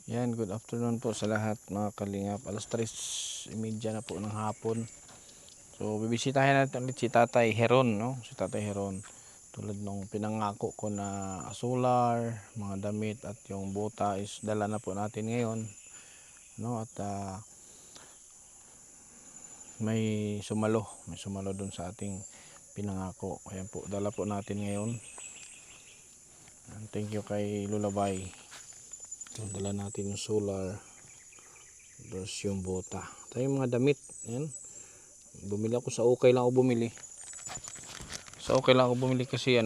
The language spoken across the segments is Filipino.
Yan, good afternoon po sa lahat mga kalingap. Alas 3:30 na po ng hapon. So, bibisitahin natin ulit si Tatay Heron, no? Si Tatay Heron. Tulad nung pinangako ko na solar, mga damit at yung bota is dala na po natin ngayon, no? At may sumalo dun sa ating pinangako. Ayan po, dala po natin ngayon. And thank you kay Lulabay. So, dala natin yung solar versus yung bota. Tayo yung mga damit. Yan. Bumili ako sa Okay lang ako bumili. Sa Okay lang ako bumili kasi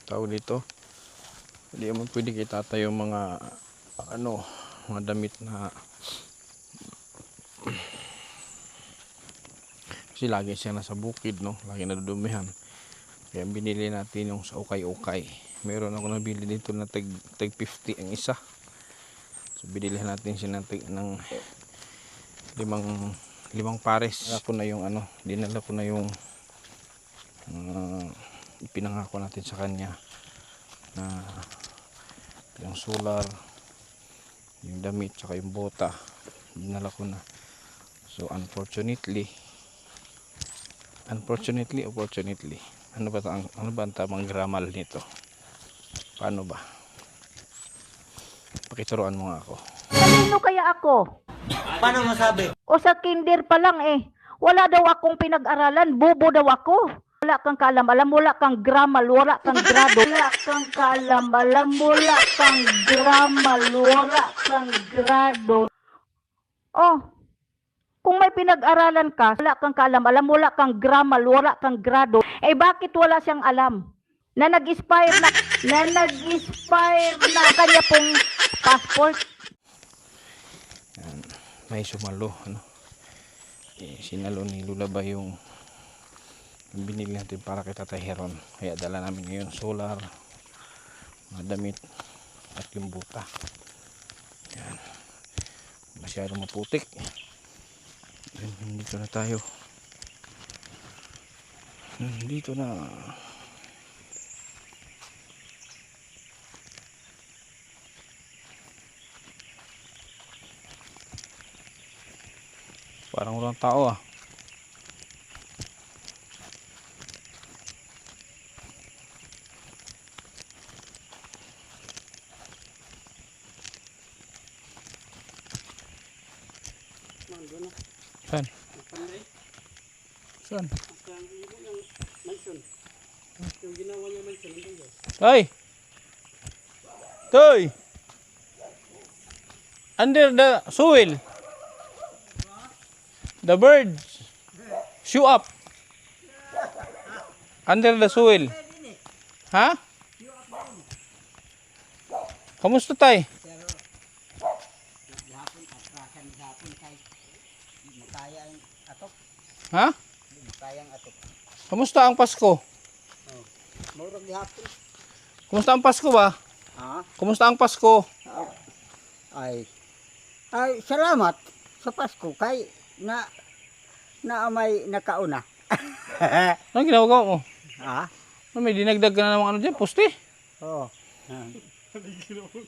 tawag dito. Hindi naman pwede kita tayo mga mga damit na kasi lagi siya nasa bukid, no? Lagi nadudumihan. Kaya binili natin yung sa Okay. Meron ako nabili dito na tag 50 ang isa. So binili natin siya ng limang pares. Dinala ko na yung ipinangako natin sa kanya na yung solar, yung damit, saka yung bota. Dinala ko na. So unfortunately, ano ba ang tamang gramal nito? Paano ba? Pakituruan mo nga ako. Kanino kaya ako? Paano masabi? O sa kinder pa lang wala daw akong pinag-aralan, bobo daw ako. Wala kang kaalam-alam, wala kang gramal, wala kang grado. Wala kang kaalam-alam, wala kang gramal, wala kang grado. Oh, kung may pinag-aralan ka, wala kang kaalam-alam, wala kang gramal, wala kang grado, bakit wala siyang alam? Na nag-expire na kanya pong passport. Yan. May sumalo, sinalo ni Lulabay yung binili natin para kay Tatay Heron. Kaya dala namin ngayon solar, mga damit at yung buta. Yan. Masyadong maputik. Yan, dito na tayo. Dito na. Parang walang tao . Saan? Saan? Ay! Toy! Under the soil. The birds show up under the soil. Ha? Kamusta tay? Ha? Kamusta ang Pasko? Kamusta ang Pasko ba? Ha? Kamusta ang Pasko? Ay, salamat sa Pasko kay na may nakauna. Anong ginagawa mo? Ha? May dinagdag ka na ng dyan, poste? Oo.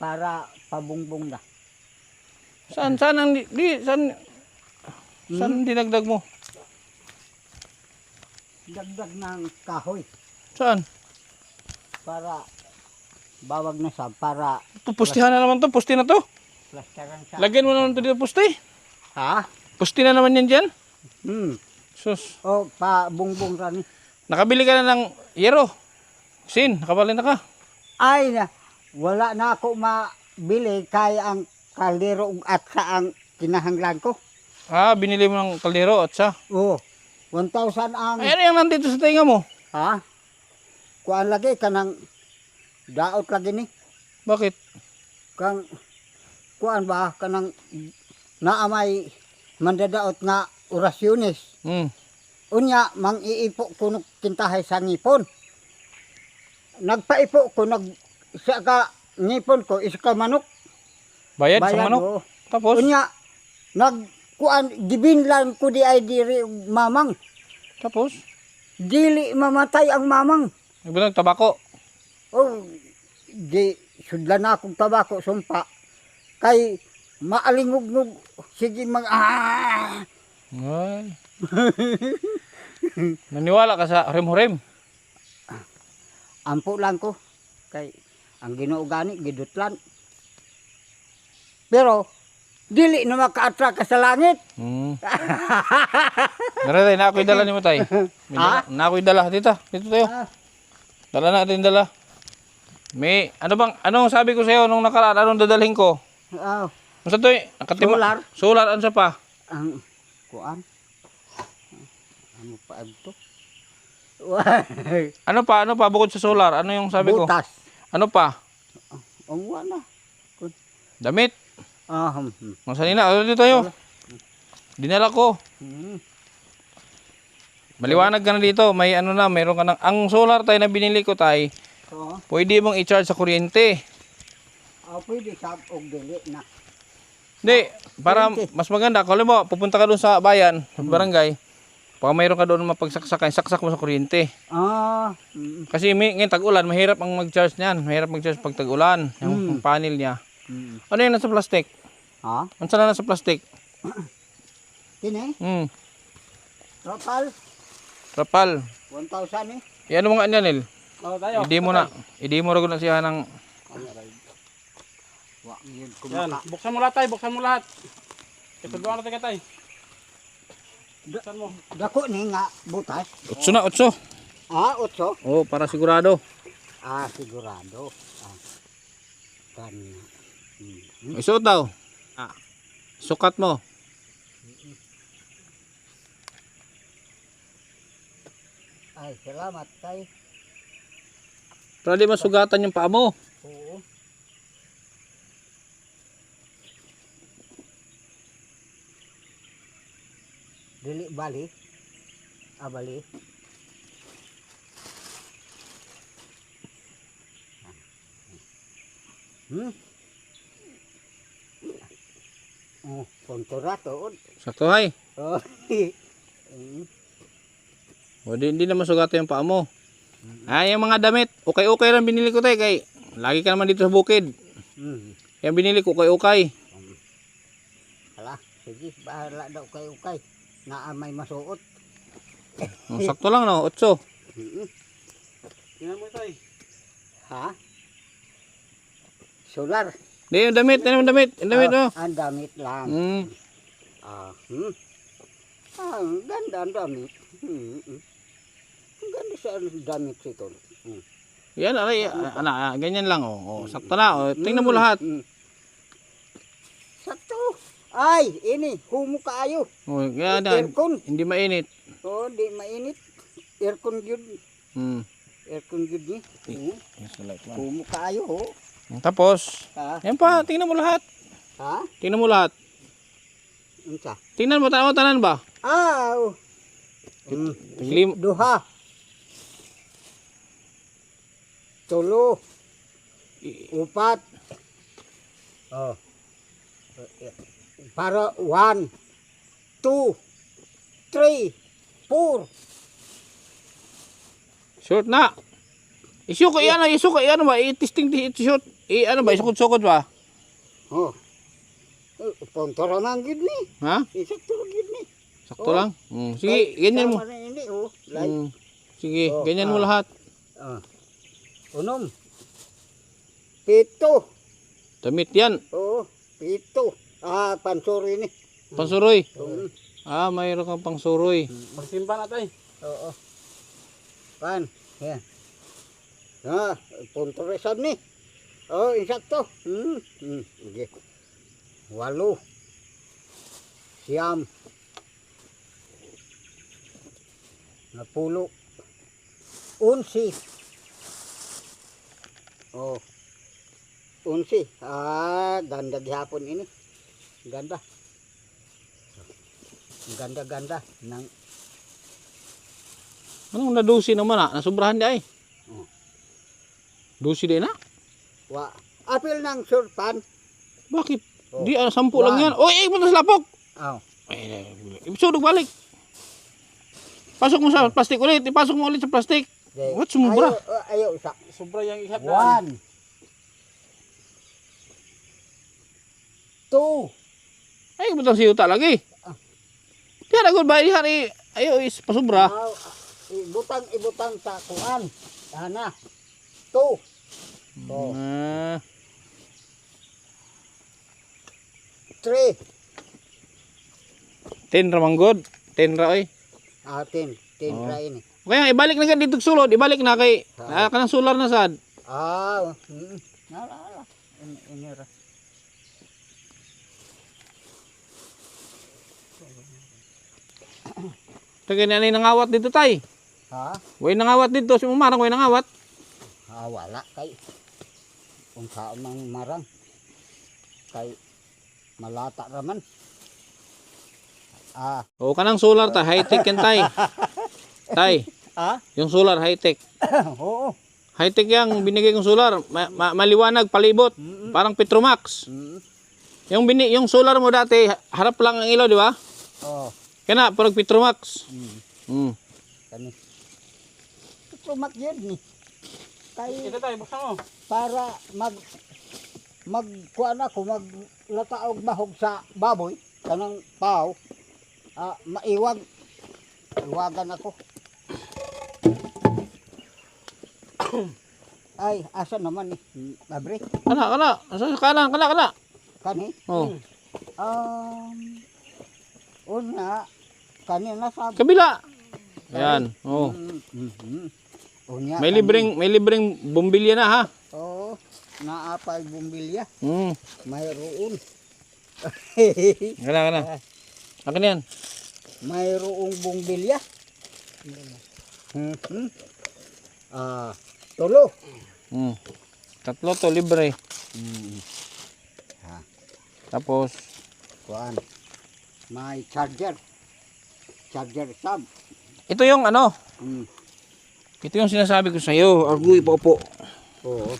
Para pabungbong na. Saan dinagdag mo? Dagdag ng kahoy Saan? para bawag na para Pustihan na naman to, poste na to. plasteran sa. Lagyan mo naman to dito poste. Ha? Poste na naman yan dyan. Sus. O pabungbong rani. Nakabili ka na ng yero. Nakabali na ka. Ay na wala na ako mabili kay ang kaldero at sa ang kinahanglan ko. Binili mo ng kaldero at sa. Oo. 1,000 ang. Ay, ano yung nandito sa tinga mo? Ha? Kuan lagi kanang daot lagi ni. Bakit? Kang kuan ba kanang naamay mandadaot nga orasyones. Unya mang-iipo ko ng kintahay sa ngipon. Nagpaipo ko sa ka ngipon ko isa ka manok. Bayad sa manok? Tapos? Unya kuan gibinlan ko di ay diri mamang. Tapos? Dili mamatay ang mamang. Nagbilang tabako? Oh, di sudlan na akong tabako sumpa. Kay maalingog-ngog sige Ay. Naniwala ka sa rim-rim? ampo lang ko. Kay ang Ginoo gani gidutlan. Pero dili na makaatra ka sa langit. Naratay, na ako'y dala ni mo tay. Na ako'y dala. Dito tayo. Ah, Dala natin dala. May, anong sabi ko sa'yo nung nakaraan, anong dadalhin ko? ah, Masa to eh? Solar. Solar, ano sa pa? ang kuan. Ano pa ito? Ano pa, bukod sa solar? Ano yung sabi ko? Butas. Ano pa? Ang wala. Damit. Ah, Masanina, ano dito tayo? Dinala ko. Maliwanag ka na dito. May ano na, mayroon ka ng... Ang solar tayo na binili ko tayo, so, pwede mong i-charge sa kuryente. pwede sa og dili na. Hindi, para mas maganda. Kung alam mo, pupunta ka doon sa bayan, sa barangay, baka mayroon ka doon mapagsaksakan, saksak mo sa kuryente. Kasi ngayon tag-ulan, mahirap ang mag-charge niyan. Mahirap mag-charge pag tag-ulan, yung panel niya. Ano yung nasa plastic? Ha? Ano na nasa plastic? Kini? Total Rapal. 1,000 eh. Yan mo nga niya, Nil. Tayo. Hindi mo rin na siya ng... Wa yun Yan, kumaka. buksan mo lahat tay, buksan mo lahat. Ito doon natin ka tay. Buksan mo. Dako ni nga butas. 8 na, 8. 8. Oh, para sigurado. Sigurado. Kan. Isuot daw. Sukat mo. Ay, salamat kay. Para di masugatan yung paa mo. Oo. Dili bali. Bali. Kontura to. Sakto hay. Oh. O di na masugatan yung paa mo. Yung mga damit. Okay lang binili ko tayo kay lagi ka naman dito sa bukid. Yung binili ko okay. Hala, sige, bahala daw kayo kay. Na may masuot. Sakto lang no, 8. Tingnan mo tay. Ha? Solar. Di yung damit, yung damit oh. Ang damit lang. Ang ganda ang damit. Ang ganda sa damit ito. Yan, ganyan lang oh. Sakto na oh. Tingnan mo lahat. Sakto. Ay, ini, humo kaayo. Oh, yan, Aircon. hindi mainit. Oh, di mainit. Aircon yun. Aircon yun ni. Humo kaayo ho. Tapos, Ha? yan pa, tingnan mo lahat. Ha? Tingnan mo lahat. Unsa? Tingnan mo, tanan ba? Oh. Duha. Tulo. Upat. Oh. Para 1, 2, 3, 4. Short na. Isuko ano ba? I-testing short. Ano ba? Isukod-sukod ba? Oh. Pontoro man gid ni. Ha? Isakto gid ni. Sakto lang. Sige, ganyan mo. Tama na ini oh. Like. Sige, Oh, ganyan mo lahat. Unom. Pito. Damit yan. Oh, pito. Pansuri ni. Pansuroy. Mm. Mayroon kang pangsuroy. Magsimba na tay. Oo. Pan. Yan. Punturesan ni. Oh, insakto. Okay. 8. Siyam. 10. 11. Oh. 11. Ganda gihapon ini. Ganda. Ganda-ganda ng Anong nadusi naman nasubrahan di ay. Dusi din na? apil ng surpan. Bakit? Oh. Di 10 lang yan. Oy, mo sa lapok. Oh. Ibsudog balik. Pasok mo sa plastic ulit. Ipasok mo ulit sa plastic. Okay. What, sumubra? Ayaw sa Sobra yang ihap na. 1, 2. Ay, butang siyuta lagi. Kaya nagod ba ihari ayo is pasubra. Ibutang sa kuan. Ana. 2. Oh. 3. 10 ra manggod. 10 ra oy. 10 ra ini. Kaya ibalik na ka dito sulod, ibalik na kay kanang solar na sad. Nala. Ini ra. Tagay na nangawat dito tay. Ha? Way nangawat dito, si Umarang way nangawat. Wala kay. Kung saan mang marang. Kay malata raman. O kanang solar ta, high tech yan tay. Tay, yung solar high tech. Oo. High tech yang binigay kong solar, maliwanag palibot, parang Petromax. Yung solar mo dati, harap lang ang ilaw, di ba? Oo. Kana parang Petromax. Kani. Tumak yun ni. Kay Ito tayo, buksan mo. para kuan ako maglataog bahog sa baboy kanang paw. Iwagan ako. Ay, asa naman ni? Abre. Kana. Asa kanan, kana. Kani? Oh. Una, kanina sabi. Kabila. Ayan. Oh. Unya, May libreng bombilya na ha. Oo, naapay bumbilya. Mayroon. Kana. Akin yan. Mayroong bumbilya. Tulo. Tatlo to libre. Tapos Kuan. May charger. Charger sub. ito yung ano, ito yung sinasabi ko sa iyo, Argoy Popo. Oo.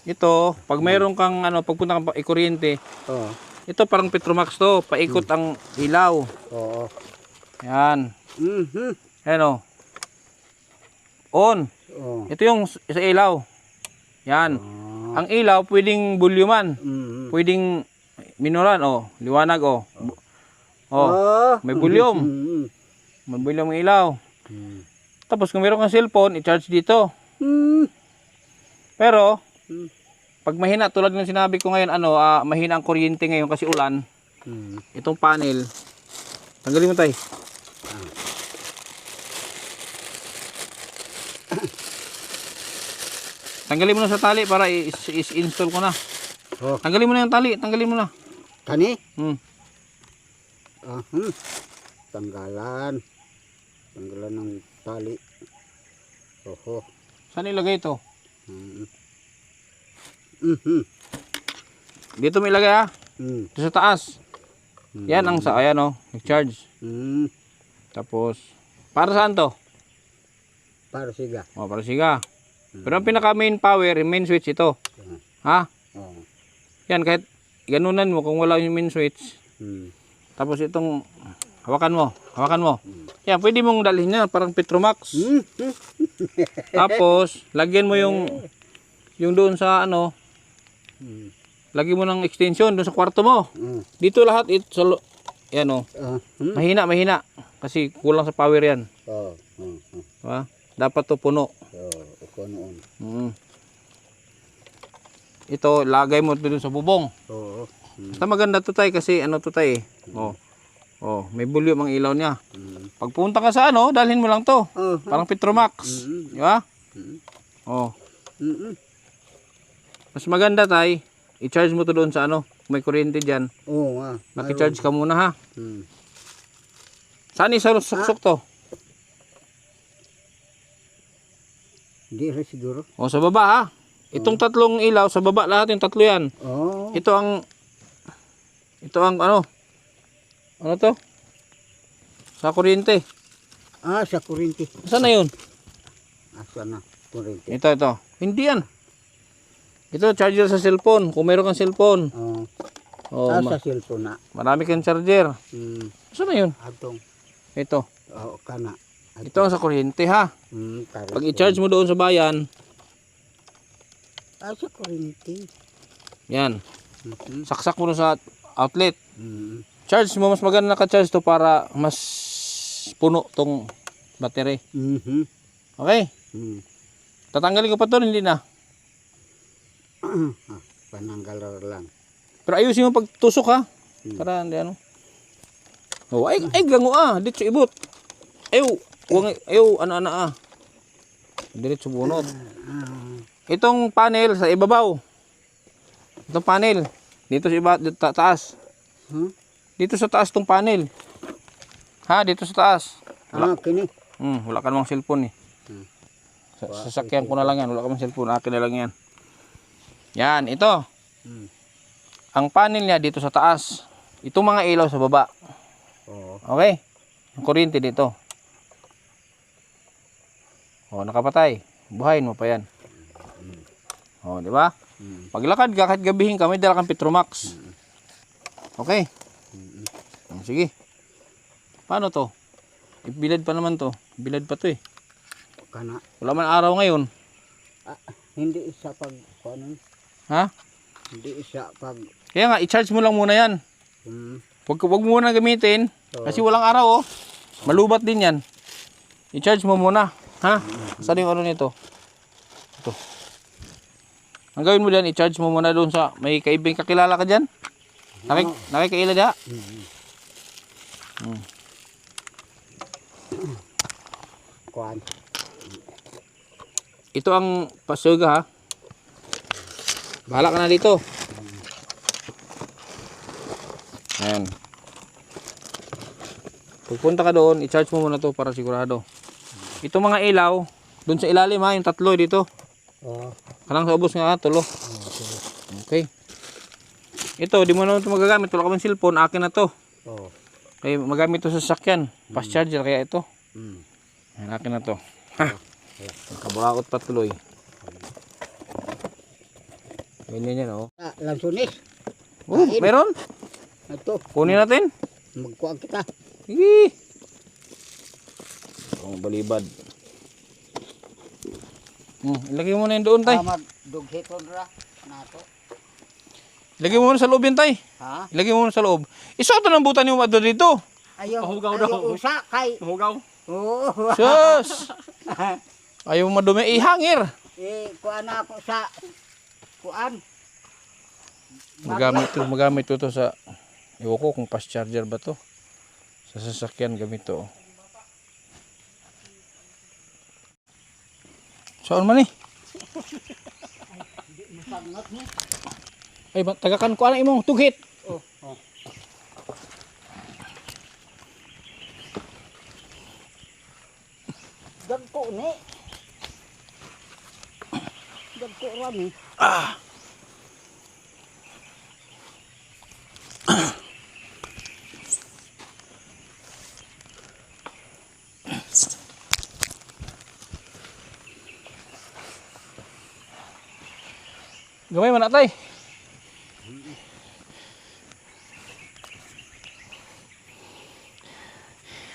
Ito, pag mayroon kang ano, pagpunta kang kuryente, Oo. ito parang Petromax to, paikot ang ilaw. Oo. Yan. Ayan o. On. Oo. Ito yung sa ilaw. Yan. Ang ilaw, pwedeng bulyuman. Pwedeng minoran, o. Liwanag, o. May volume. May volume ang ilaw. Tapos kung meron kang cellphone, i-charge dito. Pero, pag mahina, tulad ng sinabi ko ngayon, mahina ang kuryente ngayon kasi ulan, itong panel, tanggalin mo tayo. Tanggalin mo na sa tali para i-install ko na. Tanggalin mo na yung tali, tanggalin mo na. Kani? Tanggalan ng tali. Oho. Saan ilagay ito? Dito mo ilagay ha. Ito sa taas. Yan ang sa, ayan o, nag-charge. Tapos, para saan to? Para siga. Para siga. Pero ang pinaka main power, yung main switch ito. Ha? Yan, kahit ganunan mo kung wala yung main switch. Tapos itong, hawakan mo. Yan, pwede mong dalhin niya, parang Petromax. Tapos, lagyan mo yung doon sa lagyan mo ng extension doon sa kwarto mo. Dito lahat, yan o. Mahina. Kasi kulang sa power yan. Diba? Dapat to puno. Ito, lagay mo doon sa bubong. Basta maganda to tayo kasi to tayo may volume ang ilaw niya. Pag punta ka sa dalhin mo lang to. Parang Petromax. Di ba? Mas maganda tayo, i-charge mo to doon sa may kuryente dyan. Maki-charge ka muna ha. Saan isa-suksok to? Hindi rin siguro. Sa baba ha. Itong tatlong ilaw, sa baba lahat yung tatlo yan. Ito ang ano to? Sa kuryente. Sa kuryente. Saan na yun? Saan na? Kuryente. Ito. Hindi yan. Ito, charger sa cellphone. Kung meron kang cellphone. Sa cellphone na. Marami kang charger. Saan na yun? Atong. Ito. Kana. Ito ang sa kuryente ha. Pag i-charge mo doon sa bayan. Sa kuryente. Yan. Saksak mo dun sa outlet. Mm. Charge mo, mas maganda naka-charge to para mas puno tong battery. Mhm. Okay? Mm. Tatanggalin ko pa to, hindi na. Pananggal lang. Pero ayusin mo pagtusok ha. Para hindi ano. Oh, ay gango dito sa ibot. Ayaw, ano ah. Diretso bunot. Itong panel sa ibabaw. Itong panel. Dito sa dito taas. Dito sa taas tong panel. Ha, dito sa taas. Kini. Wala ka namang cellphone eh. Sasakyan ko na lang yan. Wala ka namang cellphone. Akin na lang yan. Yan, ito. Ang panel niya dito sa taas. Itong mga ilaw sa baba. Oo. Okay? Ang kuryente dito. Nakapatay. Buhayin mo pa yan. Di ba? Paglakad ka, kahit gabihin ka, may dala kang Petromax. Okay? Sige. Paano to? Bilad pa naman to. Bilad pa to eh. Kana. Wala man araw ngayon. Hindi isa pag ano? Ha? Hindi isa pag Kaya nga, i-charge mo lang muna yan. Wag mo muna gamitin. Kasi walang araw Malubat din yan. I-charge mo muna. Ha? Saan yung ano nito? Ito. Ang gawin mo dyan, i-charge mo muna doon sa may kaibing kakilala ka dyan? Nakikaila dyan? kuan. Ito ang pasuga ha. Bahala ka na dito. Ayan. Pagpunta ka doon, i-charge mo muna to para sigurado. Ito mga ilaw, doon sa ilalim ha, yung tatlo dito. Kanang sa ubos nga, tulo. Okay. Ito, di mo na ito magagamit. Wala ka mang cellphone, akin na to. Kaya magamit to sa sasakyan. Fast charger kaya ito. Ayan, akin na to. Ha? Kaburaot pa tuloy. Ganyan yan Lansunis. Meron? Ito, Kunin natin. magkuhan kita. Sige. Balibad. Ilagay mo na yun doon, tay. Dughiton ra nato. Ilagay mo na sa loob yun, tay. Ha? Ilagay mo na sa loob. Isuot na ng butan yung waddo dito. Ayaw. Mahugaw daw. Ayaw usa kay. Mahugaw. Oo. Sus! Ayaw madumi. Ihangir. Kuan ako sa kuan. Magamit to sa ewan ko kung fast charger ba to. Sa sasakyan gamit to. Saan man eh? Ay, tagakan ko ana imong tughit. Dagko ni. Dagko ra ni. Gamay man atay.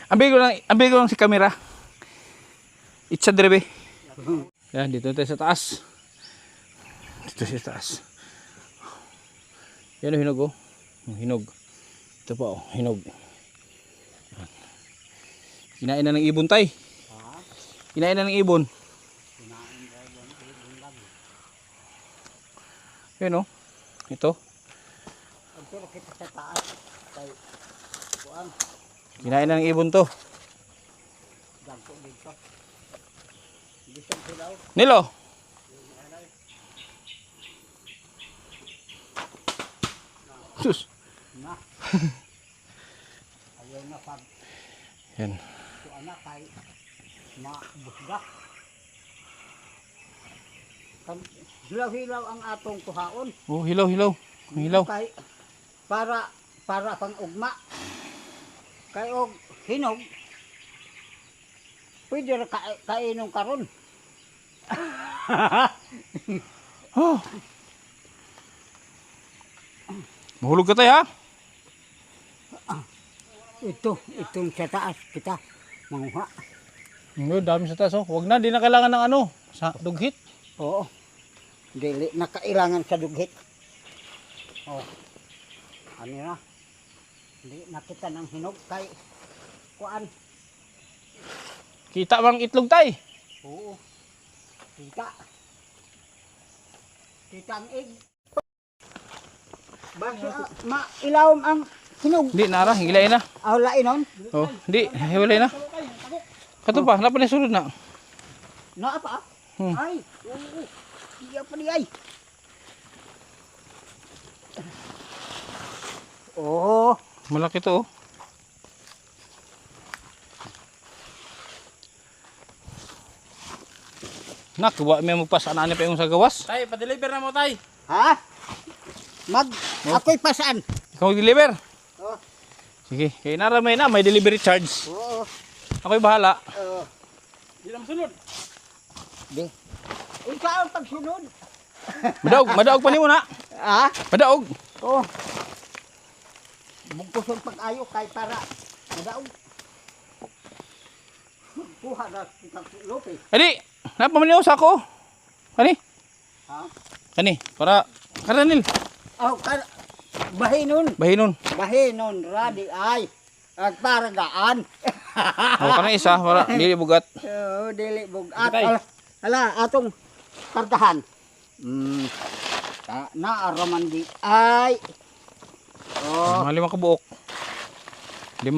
Ambil ko lang si kamera. Itsa drebe. Yan, dito tayo sa taas. Dito sa taas. Yan ang hinog oh. Ang hinog. Ito pa oh, hinog. Kinain na ng ibon tay. Kinain na ng ibon. Yan oh. Ito. Pero kita sa taas kay kuan. Kinain na ng ibon to. Dagko dito. Bisag silaw. Nilo. Sus. Na. Ayaw na pag Yan. kuan na kay mabusgak. Hilaw-hilaw ang atong kuhaon. Oh, hilaw, hilaw. Ang hilaw. Kay para pang ugma. Kay og hinog. Pwede ra kainom karon. Oh. Mahulog ka tayo ha? Itong sa taas kita manguha. Dami sa taas oh. Huwag na, di na kailangan ng ano. Sa dughit. Oo. Dili na kailangan sa dughit. Oh. Ano na? Hindi nakita ng hinog kay kuan. Kita bang itlog tay? Oo. Kita. Kita ang egg. Basta mailawom ang hinog. Hindi nara, hingilay na. Awlain nun. Oh, hindi, hiwalay na. Kato pa, napa na sulod na. Naa pa? Ay. Oo. Iya pa di ay. Oh. Malaki to oh. Nak, wa may magpasanaan pa yung sa gawas. Tay, pa-deliver na mo tay. Ha? Ako'y pasaan. Ikaw deliver. Oh. Sige, kaya naramay na, may delivery charge. Oo. Ako'y bahala. Di na masunod. Di. Ikaw ang pagsunod. Madaog pa ni mo na. Ha? Madaog. Oh. Bugpuson pag-ayo kay para madaog. Kuha na kita Lope. Adi, napamaniw sa ako. Kani? Ha? Kani, para karanil. Oh, bahinon. Bahinon. Radi ay. At para gaan. O kana isa, para dili bugat. Oh, dili bugat. Tay. Ala, atong kartahan. Naaraman di ay. Oh, Mga 5 kabuok. 5.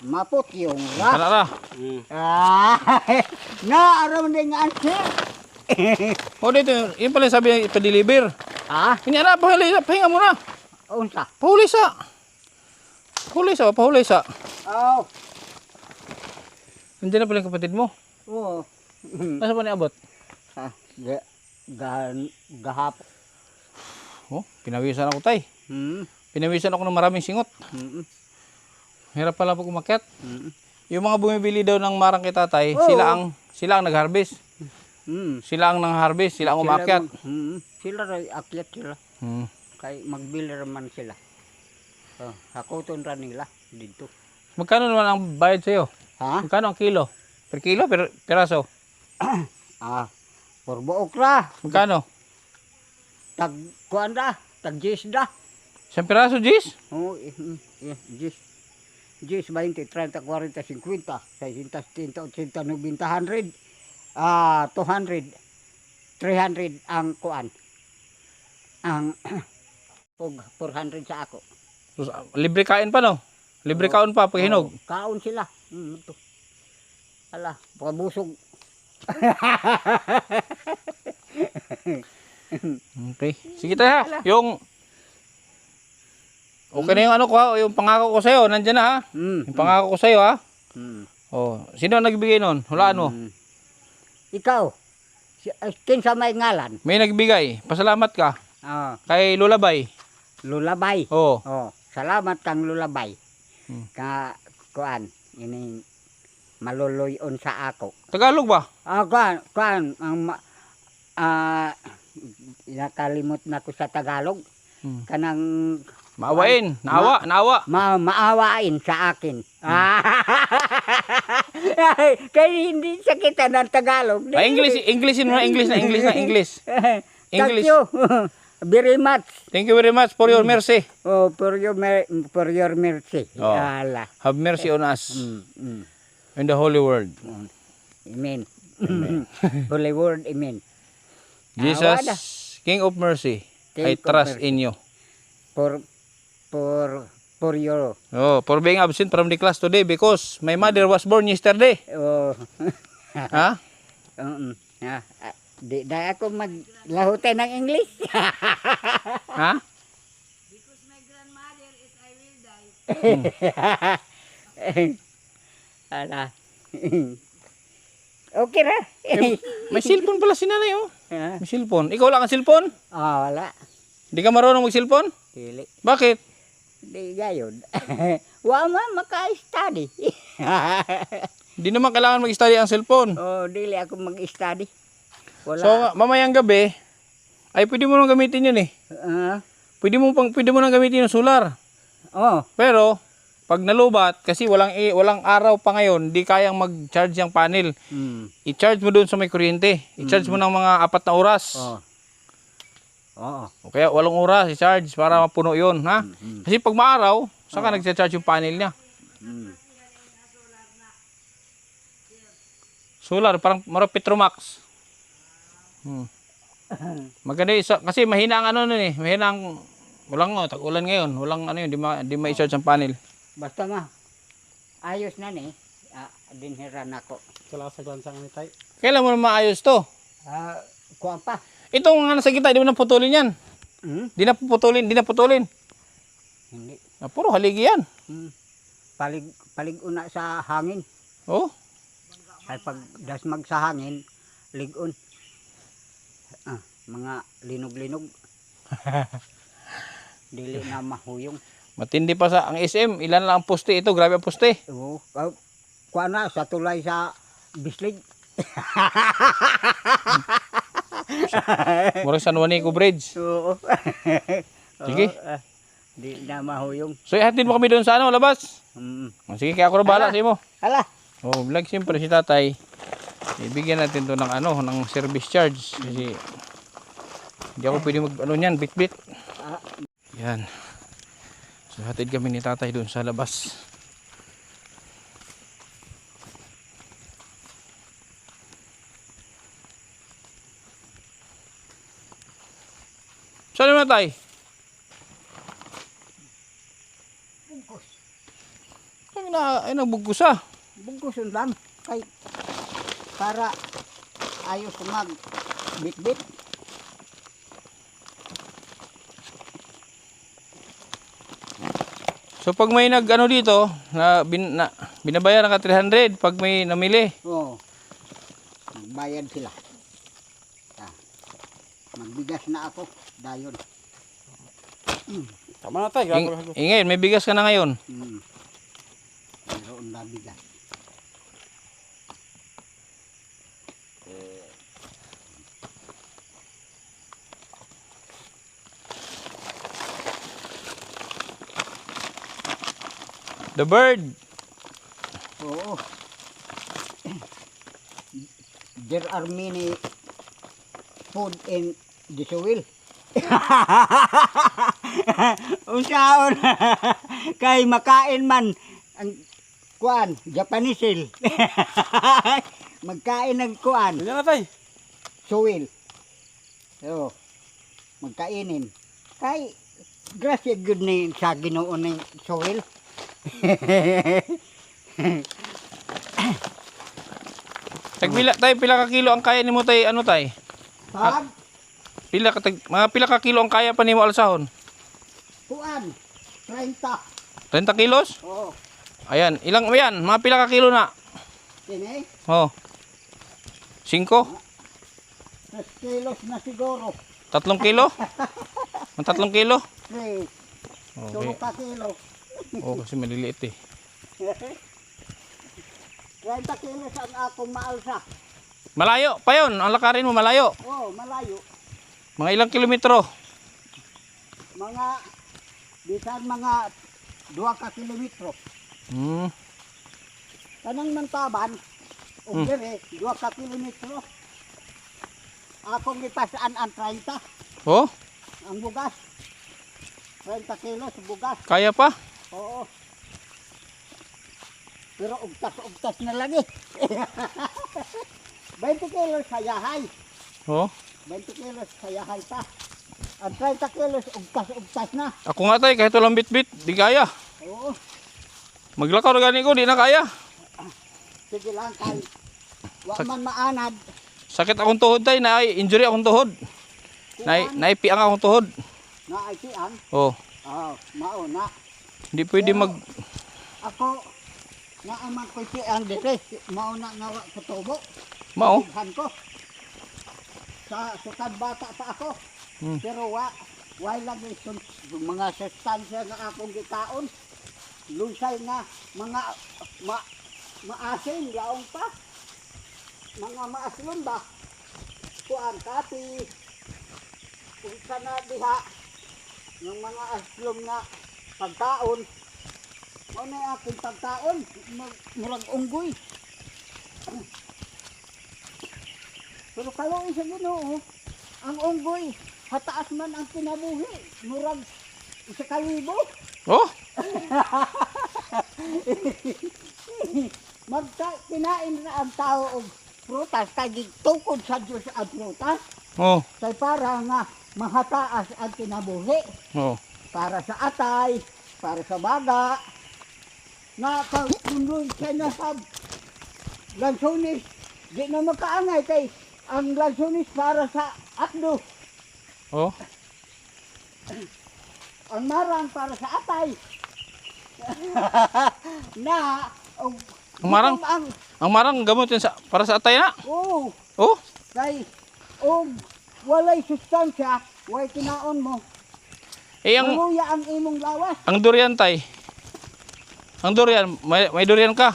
mapot yung ra. Kana ra. Naaraman di nga answer. O dito, yun pala sabi ipa-deliver. Ha? Kanya na, pahinga mo na. Unsa? Pahulisa. Pahulisa. Oh. Nandiyan na pala yung kapatid mo. Oh. Nasa pa niabot? Ha, gahap. Oh, pinawisan ako tay. Pinawisan ako ng maraming singot. Hirap pala pag umakyat. Yung mga bumibili daw ng marang kay tatay, Oo. sila ang nag-harvest. Sila ang nang-harvest, sila ang umakyat. Sila rin akyat sila. Hmm. Kay magbilir man sila. Oh, hakuton ra nila dito. Magkano naman ang bayad sa'yo? Ha? Magkano ang kilo? Per kilo? Peraso? Por buok ra. Magkano? Tag kuan ra, tag 10 da. Isang peraso, Jis? Oh, 10. 10, 20, 30, 40, 50, 60, 70, 80, 90, 100. 200, 300 ang kuan. Ang 400 sa ako. Libre kain pa, no? Libre kaon pa pag hinog. Oh, kaon sila. Ito. Ala, pabusog. Okay. Sige tayo ha. Yung okay na yung ano ko ha, yung pangako ko sa'yo, nandyan na ha. Yung pangako ko sa'yo ha. Oh, sino ang nagbigay nun? Hulaan mo. Ikaw, kinsa may ngalan? May nagbigay. Pasalamat ka. Kay Lulabay. Lulabay. Oh. Oh, salamat kang Lulabay. Ka kuan ini maluluyon sa ako. Tagalog ba? Kuan ang nakalimot na ko sa Tagalog. Kanang Maawain. Naawa. maawain sa akin. Kaya hindi sa kita ng Tagalog. Englishin mo na. English. Thank you very much. Thank you very much for your mercy. Oh, for your mercy. Oh. Ala. Have mercy on us. In the holy word. Amen. Holy word, amen. Jesus, Awada. King of mercy, I King of trust mercy. in you. For your For being absent from the class today because my mother was born yesterday. Ha? Di na ako maglahutan ng English. Ha? Because my grandmother is I will die. Ala. Okay ra. May cellphone pala si nanay oh. Ah, May cellphone. Ikaw lang ang cellphone? wala. Hindi ka marunong mag-cellphone? Dili. Bakit? Di gayon. Wa man maka-study. Hindi naman kailangan mag-study ang cellphone. Oh, dili ako mag-study. Wala. So, mamayang gabi, ay pwede mo nang gamitin yun eh. Pwede mo nang gamitin yung solar. Oh, Pero, pag nalubat, kasi walang araw pa ngayon, di kayang mag-charge yung panel. I-charge mo doon sa may kuryente. I-charge mo ng mga 4 na oras. Oh. Oo. O kaya 8 oras i-charge para mapuno yun, ha? Mm. Kasi pag maaraw, saan ka nagcha-charge yung panel niya? Mm. Solar, parang Petromax. Maganda isa, kasi mahina ang ano nun eh. Mahina ang, walang tag-ulan ngayon. Walang ano yun, di ma-charge ang panel. Basta nga, ayos na ni. Dinhiran ako. Kalasag-lansang ni tay. Kailan mo na maayos to? Kuha pa. Itong nga nasa gitna, di mo na putulin yan. Hmm? Di na putulin. Hindi. Puro haligi yan. Palig una sa hangin. Oh, Ay pag dasmag sa hangin, ligon. Mga linog-linog. Dili na mahuyong. matindi pa sa ang SM. Ilan lang ang poste ito? Grabe ang poste. Oo. Kuha na sa tulay sa Bislig. Murang San Juanico Bridge. Oo. Sige. Di na mahuyong. So ihatid mo kami doon sa ano, labas. Sige, kaya ako na bahala sa imo. Hala. Oh, vlog siyempre si tatay. Ibigyan natin to ng ano, ng service charge. Kasi hindi ako pwede mag ano niyan, bit-bit. Yan. So hatid kami ni tatay doon sa labas. Saan naman tay? Bungkus. Ay nagbugkus ah. Bungkus yun lang. Kay, para ayos mag bit-bit. So pag may nag ano dito, binabayaran ka 300 pag may namili. Oo. Magbayad sila. Magbigas na ako. Dayon. Tama na tay. Grabe. Ngayon, may bigas ka na ngayon. Meron na bigas. The bird. Oo. There are many food in the soil. Unsaon kay makain man ang kuan Japanese. Magkain ng kuan Ganyan na tay. soil. Oo. Magkainin. Kay grasya good ni sa Ginoo ng soil. Pila ka kilo ang kaya nimo tay, ano tay? Pag Mga pila ka kilo ang kaya pa nimo alsahon? kuan 30. 30 kilos? Oo. Ayan, ilang yan? Mga pila ka kilo na? Kini Oh. 5? 3 kilos na siguro. 3 kilo? Ang 3 kilo? 3. Okay. 2 ka kilo. Oh, kasi maliliit eh. 30 kilos ang akong maalsa. Malayo pa yun. Ang lakarin mo malayo. Oo, malayo. Mga ilang kilometro? Mga, bisan mga 2 ka kilometro. Kanang mantaban, dire, 2 ka kilometro. Akong ipasaan ang 30, Oh, ang bugas. 30 kilos bugas. kaya pa? Oo. Pero ugtas na lang eh. 20 kilos sayahay. Oh. 20 kilos sayahay pa. Ang 30 kilos ugtas na. Ako nga tay, kahit walang bit-bit, di kaya. Oo. Maglakaw na gani ko, di na kaya. Sige lang kay. Wa man maanad. Sakit akong tuhod tay, na-injury akong tuhod. Naipiang akong tuhod. Na ITan. Oh, Mauna. hindi pwede mag... Ako naaman ko si ang dito. Mauna nga wa ko tubo. Mao. Tighan ko. Sa sukad bata pa ako. Pero why lagi mga sustansya nga akong gitaon. Lusay nga mga maasin yaong pa. Mga maaslon ba? Kuan kati. Kung sana diha ng mga aslom nga pagkaon. Ano yung aking pagkaon? Murag unggoy. Pero kayo isa Ginoo, ang unggoy hataas man ang kinabuhi. Murag isa kalibo. Oh, Kinain na ang tao og prutas kay tukod sa Dios ang prutas oh, kay para nga mahataas ang kinabuhi oh. para sa atay, para sa baga na pagkundoy kay na sa lansones di na makaangay kay ang lansones para sa akdo, Oh, ang marang para sa atay. Na og Ang marang? ang ang marang gamot yan para sa atay na. oh Oh, kay og walay sustansya, way kinaon mo. eh ang Maluya ang imong lawas. durian tay. Ang durian, may durian ka.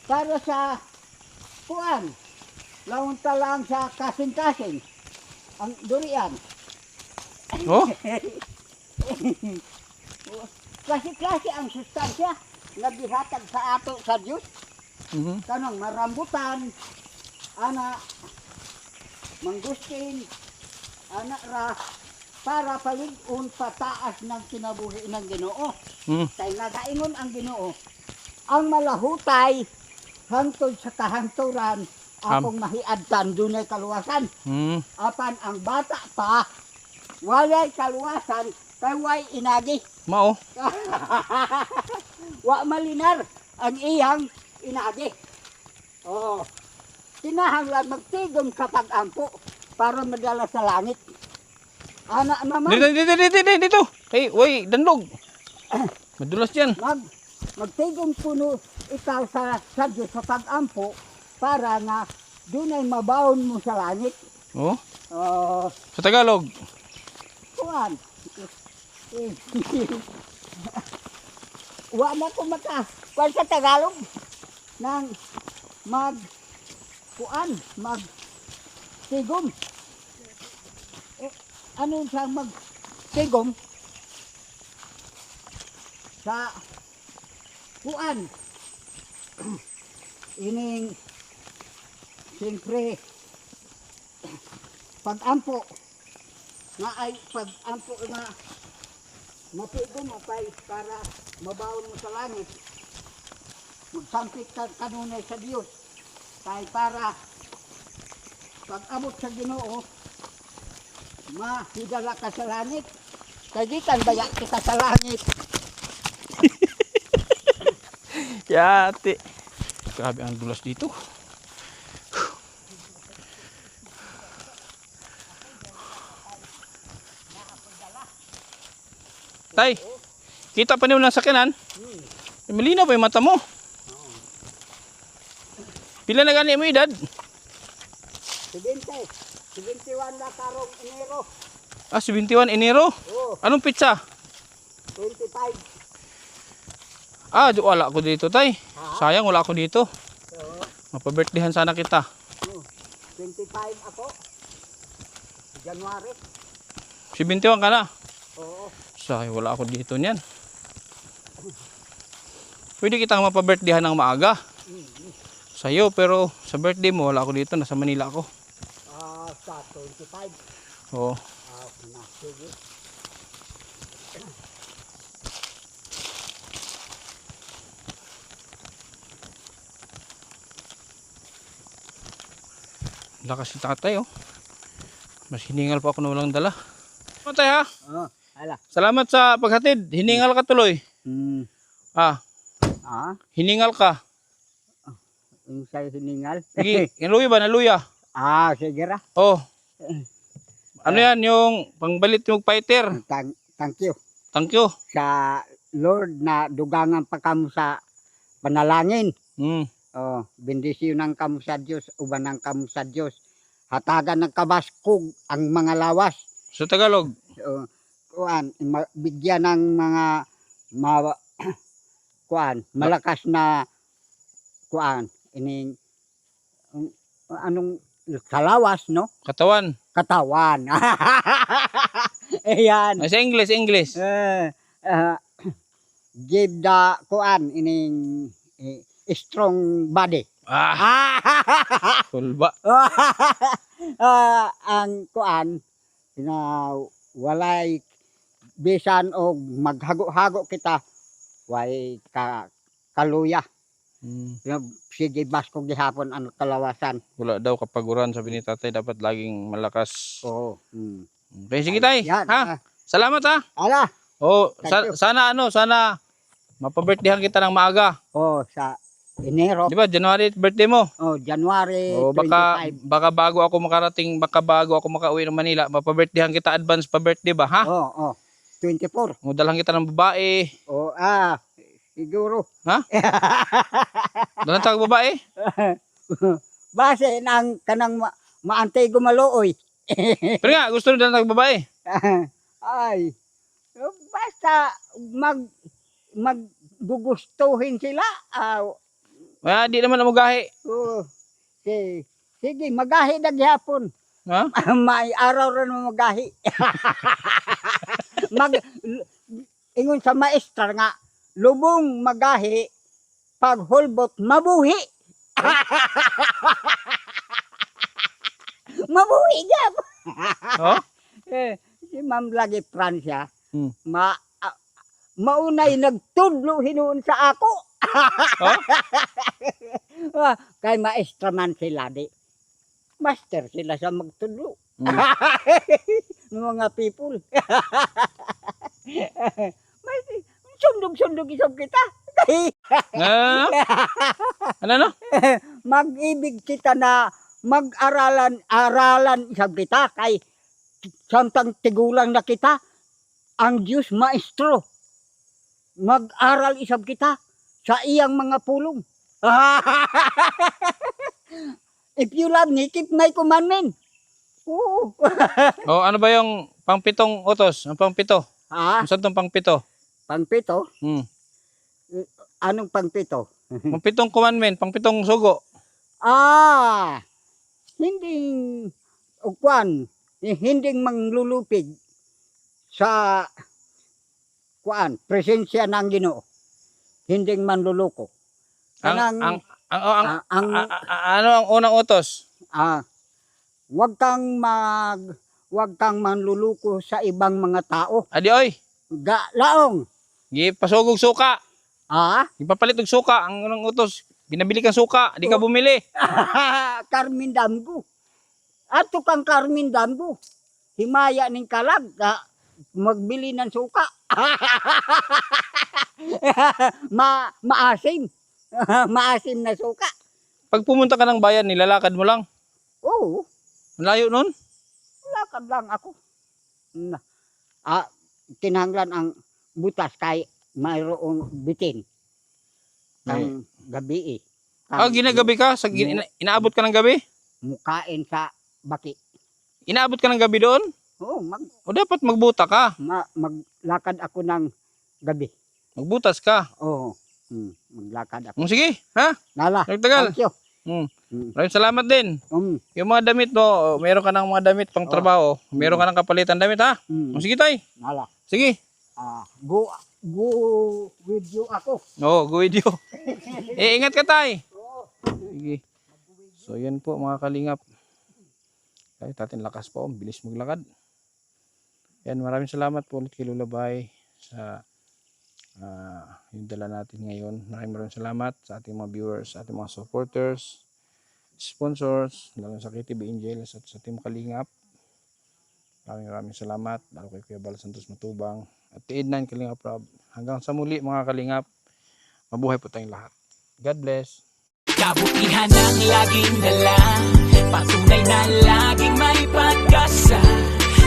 Para sa kuan. Lawon ta lang sa kasing-kasing. Ang durian. Oh, Klase-klase ang sustansya nga gihatag sa ato sa Dios. mhm. Kanang marambutan, ana mangustin, ana ra para palig-on pataas ng kinabuhi ng Ginoo. Mm. Kay nagaingon ang Ginoo, ang malahutay hangtod sa kahanturan akong mahiadtan dunay kaluwasan. Mm. Apan ang bata pa walay kaluwasan kay way inagi. Mao. Wa malinar ang iyang inagi. Oh. Kinahanglan magtigom sa pag-ampo para madala sa langit. Ana naman Dito. Hey, way, danlog. Madulas yan. magtigom puno ikaw sa Diyos sa pag-ampo para nga dunay mabaon mo sa langit. Oh, Oh, sa Tagalog. kuan. Wa na ko kuan sa Tagalog nang mag tigom. Ano sa tigom? Sa kuan. Ining siyempre pag-ampo nga ay pag-ampo nga matigom mo para mabawon mo sa langit. Magsampit ka kanunay sa Diyos kay para pag-abot sa Ginoo mahidala ka sa langit. Kay di kan baya kita sa langit. Yate. Grabe ang dulas dito. Tay, kita pa niyo ng sakyanan? Malinaw pa yung mata mo. Pila na gani mo edad? 71 na karong Enero. Ah, 71 Enero. Oh, Anong pizza? 25. Ah, wala ako dito, tay. Sayang, wala ako dito. So, Mapa-birthdayhan sana kita. 25 ako. January. 71 ka na. Oo. Sayang, wala ako dito niyan. Pwede kitang mapa-birthdayhan ng maaga. Sa'yo, pero sa birthday mo, wala ako dito. Nasa Manila ako. Sa 25. Oo. Na, sige. Lakas si tatay, oh. Mas hiningal pa ako na walang dala. Ano tay, ha? Oh, ala. Salamat sa paghatid. Hiningal ka tuloy. Ah, hiningal ka. Yung sa'yo hiningal. Sige, naluya ba? Naluya. Sige ra. Oh. Ano yan? Yung pangbalit yung fighter. Thank you. Thank you. Sa Lord na dugangan pa kamo sa panalangin. Hmm. Bendisyon ng kamo sa Diyos, uban ng kamo sa Diyos. Hatagan ng kabaskog ang mga lawas. Sa Tagalog. Bigyan ng mga malakas na ining anong kalawas, no? Katawan. Katawan. Ayan. Sa English, English. Give the ining strong body. Tulba. Ang na walay bisan og maghago-hago kita way kaluya. Sige basko gihapon ang kalawasan. Wala daw kapaguran, sabi ni tatay, dapat laging malakas. Oo. Okay, sige tay. Yan, Ha? Salamat ha. Ala. Oh, Thank you. sana mapa-birthdayhan kita ng maaga. Sa Enero. Di ba, January birthday mo? January Oh, baka 25. bago ako makarating, baka bago ako makauwi ng Manila, mapa-birthdayhan kita, advance pa birthday ba, ha? 24. Dalhan kita ng babae. Siguro. Dalhan tag babae? Base ng kanang maantay gumalooy. Pero nga, gusto nyo dalhan tag babae? Ay. Basta maggugustuhin sila. Kaya di naman na magahi. Sige, magahi na gihapon. Ha? May araw rin magahi. Ingon sa maestra nga, lubong magahi, pag hulbot, mabuhi. Mabuhi gap. Oh? Si Ma'am lagi Francia, Hmm. maunay nagtudlo hinuon sa ako. Oh? Kay maestra man sila di. Master sila sa magtudlo. Ng mga people. Sundog-sundog isog kita. Ano? Mag-ibig kita na mag-aralan isog kita. Kay samtang tigulang na kita, ang Diyos maestro. Mag-aral isog kita sa iyang mga pulong. If you love me, keep my commandment. Oo. Oh, ano ba yung pangpitong utos? Ang pangpito? Saan tong pangpito? Pangpito? Hmm. Anong pangpito? Pangpitong commandment, pangpitong sugo. Hindi ukwan, hindi manglulupig sa presensya ng Ginoo. Hindi manluluko. Ano ang unang utos? Wag kang manluluko sa ibang mga tao. Adi oy, Laong. gipasugog suka. Ipapalit og suka ang unang utos. Binabili kang suka, di ka bumili. Carmen Damgo. Ato kang Carmen Damgo. Himaya ning kalag, magbili ng suka. Maasim. Maasim na suka. Pag pumunta ka ng bayan, nilalakad mo lang. Oo. Malayo nun. Lakad lang ako. Kinahanglan ang butas kay mayroong bitin. Ang gabi Ginagabi ka? Inaabot ka ng gabi? Mukain sa baki. Inaabot ka ng gabi doon? Oo, O dapat magbuta ka. maglakad ako ng gabi. Magbutas ka. Oo. Maglakad ako. Sige, ha? Nala. Nagtagal. Thank you. Maraming salamat din. Yung mga damit mo, meron ka ng mga damit pang trabaho. Meron ka ng kapalitan damit, ha? Sige tay. Nala. Sige. Go with you ako. Oo, go with you. Ingat ka tay. Sige. So yan po mga kalingap. Kahit natin lakas po, bilis maglakad. Yan, maraming salamat po ulit kay Lulabay sa yung dala natin ngayon. Maraming salamat sa ating mga viewers, sa ating mga supporters, sponsors, lalo sa KTB Angels at sa Team Kalingap. Maraming salamat. Lalo kay Kuya Bal Santos Matubang at T89 Kalingap Rob. Hanggang sa muli mga Kalingap. Mabuhay po tayong lahat. God bless. Kabutihan ang laging dala, patunay na laging may pag-asa.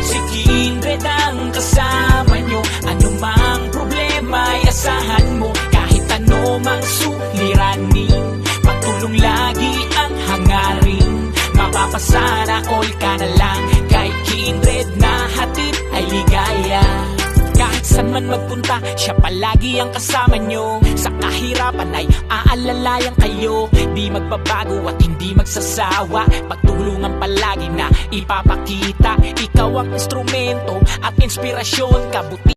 Si Kindred ang kasama nyo, anumang problema ay asahan mo. Kahit anumang suliranin, pagtulong lagi ang hangarin. Mapapasana all ka na lang, kay Kindred na hatid ay ligaya. Kahit saan man magpunta, siya palagi ang kasama nyo. Sa kahirapan ay aalalayan kayo. Di magbabago at hindi magsasawa, pagtulungan palagi na ipapakita. Ikaw ang instrumento at inspirasyon, kabuti